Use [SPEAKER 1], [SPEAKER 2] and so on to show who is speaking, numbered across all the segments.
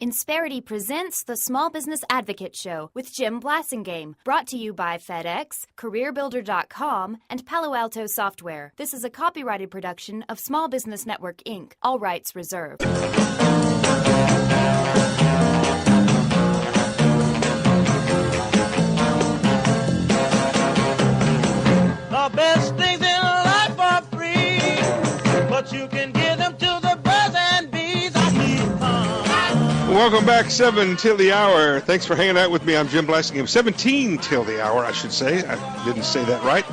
[SPEAKER 1] Insperity presents the Small Business Advocate Show with Jim Blasingame, brought to you by FedEx, CareerBuilder.com, and Palo Alto Software. This is a copyrighted production of Small Business Network, Inc., all rights reserved.
[SPEAKER 2] The best things in life are free, but you can give them to the birds and bees. I keep on.
[SPEAKER 3] Welcome back, 7 till the hour. Thanks for hanging out with me. I'm Jim Blasingame. 17 till the hour, I should say. I didn't say that right.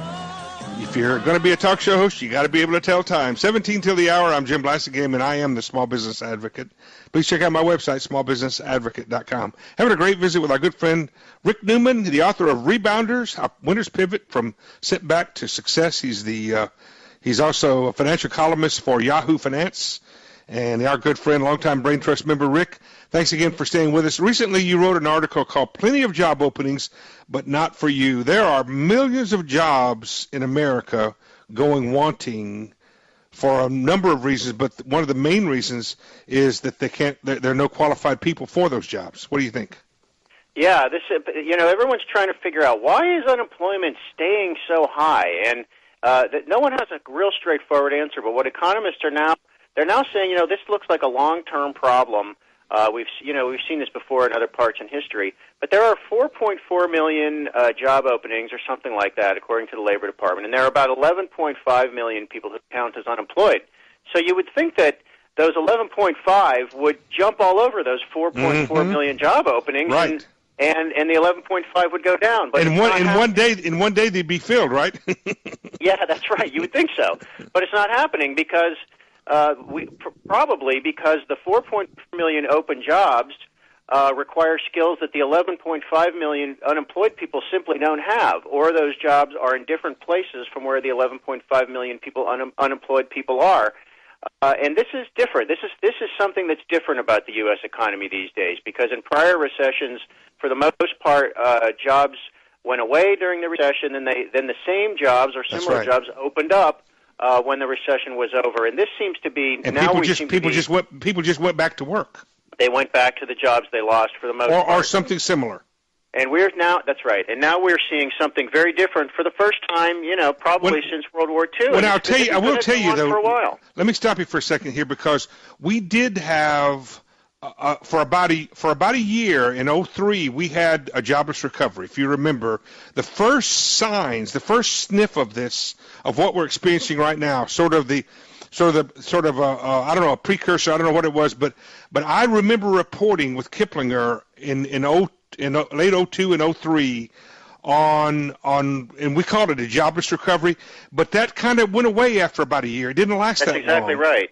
[SPEAKER 3] If you're going to be a talk show host, you got to be able to tell time. 17 till the hour, I'm Jim Blasingame, and I am the Small Business Advocate. Please check out my website, smallbusinessadvocate.com. Having a great visit with our good friend Rick Newman, the author of Rebounders, A Winner's Pivot from Setback to Success. He's also a financial columnist for Yahoo Finance. And our good friend, longtime Brain Trust member, Rick, thanks again for staying with us. Recently, you wrote an article called Plenty of Job Openings, but Not for You. There are millions of jobs in America going wanting for a number of reasons, but one of the main reasons is that there are no qualified people for those jobs. What do you think?
[SPEAKER 4] Yeah, everyone's trying to figure out why is unemployment staying so high, and no one has a real straightforward answer. But what economists are now saying, this looks like a long-term problem. We've seen this before in other parts in history, but there are 4.4 million job openings or something like that, according to the Labor Department, and there are about 11.5 million people who count as unemployed. So you would think that those 11.5 would jump all over those 4.4 million job openings,
[SPEAKER 3] right?
[SPEAKER 4] And the 11.5 would go down. But
[SPEAKER 3] in one day they'd be filled, right?
[SPEAKER 4] Yeah, that's right. You would think so, but it's not happening because. Probably because the 4.4 million open jobs require skills that the 11.5 million unemployed people simply don't have, or those jobs are in different places from where the 11.5 million people unemployed people are. And this is different. This is something that's different about the U.S. economy these days, because in prior recessions, for the most part, jobs went away during the recession, and then the same jobs or similar jobs opened up when the recession was over, and this seems to be
[SPEAKER 3] and
[SPEAKER 4] now
[SPEAKER 3] people just went back to work.
[SPEAKER 4] They went back to the jobs they lost for the most part,
[SPEAKER 3] or something similar.
[SPEAKER 4] And that's right. And now we're seeing something very different for the first time, probably since World War II.
[SPEAKER 3] Well, I will tell you though.
[SPEAKER 4] For a while.
[SPEAKER 3] Let me stop you for a second here, because we did have. For about a year in 2003, we had a jobless recovery. If you remember, the first signs, the first sniff of what we're experiencing right now, sort of a precursor. I don't know what it was, but I remember reporting with Kiplinger in late 2002 and 2003 on, and we called it a jobless recovery, but that kind of went away after about a year. It didn't last that long.
[SPEAKER 4] That's exactly right.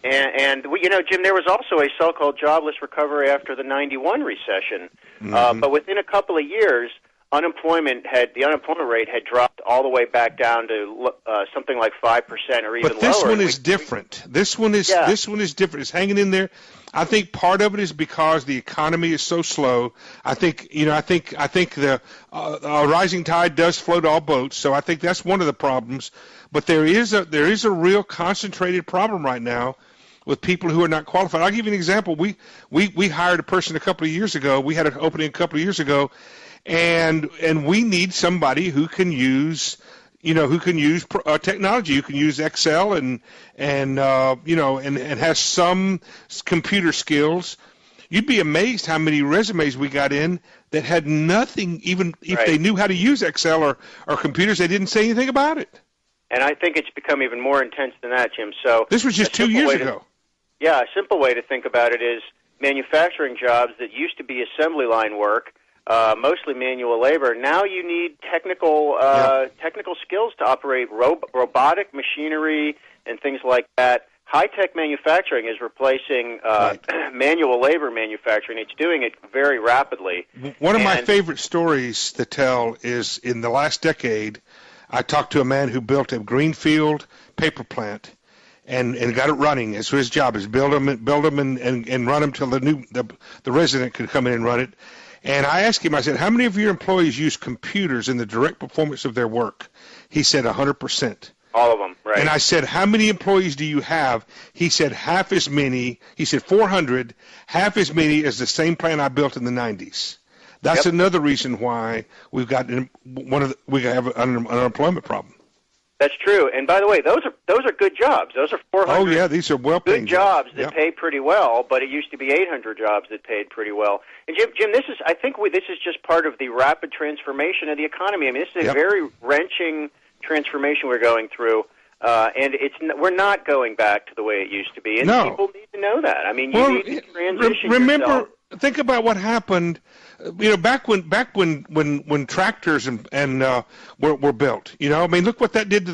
[SPEAKER 4] And Jim, there was also a so-called jobless recovery after the '91 recession. But within a couple of years, the unemployment rate had dropped all the way back down to something like 5% or even lower.
[SPEAKER 3] But this one is different. This one is different. It's hanging in there. I think part of it is because the economy is so slow. I think the rising tide does float all boats. So I think that's one of the problems. But there is a real concentrated problem right now with people who are not qualified. I'll give you an example. We hired a person a couple of years ago. We had an opening a couple of years ago, and we need somebody who can use technology, who can use Excel and has some computer skills. You'd be amazed how many resumes we got in that had nothing, even if they knew how to use Excel or computers, they didn't say anything about it.
[SPEAKER 4] And I think it's become even more intense than that, Jim. So
[SPEAKER 3] this was just 2 years ago.
[SPEAKER 4] A simple way to think about it is manufacturing jobs that used to be assembly line work, mostly manual labor. Now you need technical skills to operate robotic machinery and things like that. High-tech manufacturing is replacing manual labor manufacturing. It's doing it very rapidly.
[SPEAKER 3] One of my favorite stories to tell is in the last decade, I talked to a man who built a greenfield paper plant and got it running. So his job is build them and run them till the resident could come in and run it. And I asked him, I said, how many of your employees use computers in the direct performance of their work? He said 100%.
[SPEAKER 4] All of them, right.
[SPEAKER 3] And I said, how many employees do you have? He said, half as many. He said, 400, half as many as the same plant I built in the 90s. That's another reason why we have an unemployment problem.
[SPEAKER 4] That's true. And by the way, those are good jobs. Those are 400.
[SPEAKER 3] Oh yeah, these are well-paying
[SPEAKER 4] good jobs that pay pretty well. But it used to be 800 jobs that paid pretty well. And Jim, this is just part of the rapid transformation of the economy. I mean, this is a very wrenching transformation we're going through, and we're not going back to the way it used to be. And people need to know that. I mean, you need to transition yourself.
[SPEAKER 3] Think about what happened. Back when tractors and were built. I mean, look what that did to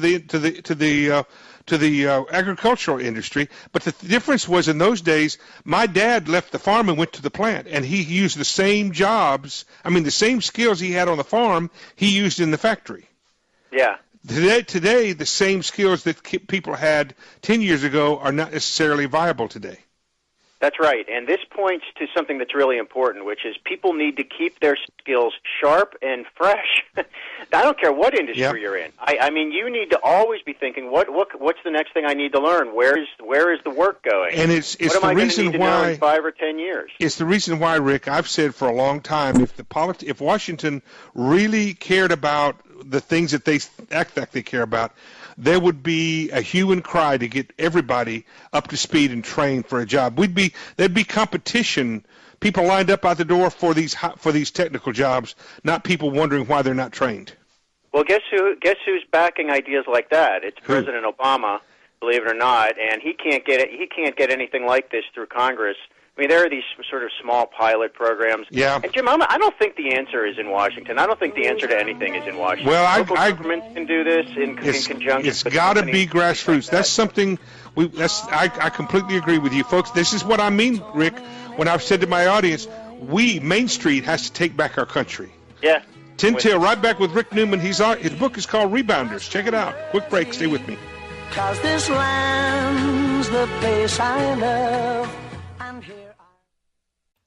[SPEAKER 3] the agricultural industry. But the difference was in those days, my dad left the farm and went to the plant, and he used the same jobs. I mean, the same skills he had on the farm, he used in the factory.
[SPEAKER 4] Yeah.
[SPEAKER 3] Today, the same skills that people had 10 years ago are not necessarily viable today.
[SPEAKER 4] That's right, and this points to something that's really important, which is people need to keep their skills sharp and fresh. I don't care what industry you're in. I mean, you need to always be thinking, what's the next thing I need to learn? Where is the work going?
[SPEAKER 3] And it's
[SPEAKER 4] what am
[SPEAKER 3] the
[SPEAKER 4] I
[SPEAKER 3] reason
[SPEAKER 4] going to need to know in 5 or 10 years?
[SPEAKER 3] It's the reason why, Rick, I've said for a long time, if Washington really cared about the things that they act like they care about, there would be a hue and cry to get everybody up to speed and trained for a job. There'd be competition, people lined up out the door for these technical jobs, not people wondering why they're not trained.
[SPEAKER 4] Well, guess who's backing ideas like that? It's President Obama, believe it or not, and he can't get anything like this through Congress. I mean, there are these sort of small pilot programs.
[SPEAKER 3] Yeah.
[SPEAKER 4] And Jim, I don't think the answer is in Washington. I don't think the answer to anything is in Washington.
[SPEAKER 3] Well,
[SPEAKER 4] Local governments can do this in conjunction.
[SPEAKER 3] It's got to be grassroots. Like that's something. I completely agree with you, folks. This is what I mean, Rick, when I've said to my audience, Main Street has to take back our country.
[SPEAKER 4] Yeah.
[SPEAKER 3] 10 till, right back with Rick Newman. His book is called Rebounders. Check it out. Quick break. Stay with me.
[SPEAKER 2] 'Cause this land's the place I love. I'm here.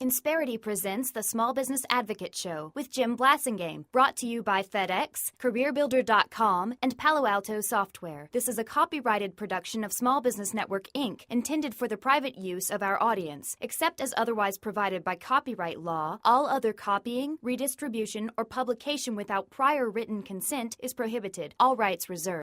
[SPEAKER 1] Insperity presents the Small Business Advocate Show with Jim Blasingame, brought to you by FedEx, CareerBuilder.com, and Palo Alto Software. This is a copyrighted production of Small Business Network, Inc., intended for the private use of our audience. Except as otherwise provided by copyright law, all other copying, redistribution, or publication without prior written consent is prohibited. All rights reserved.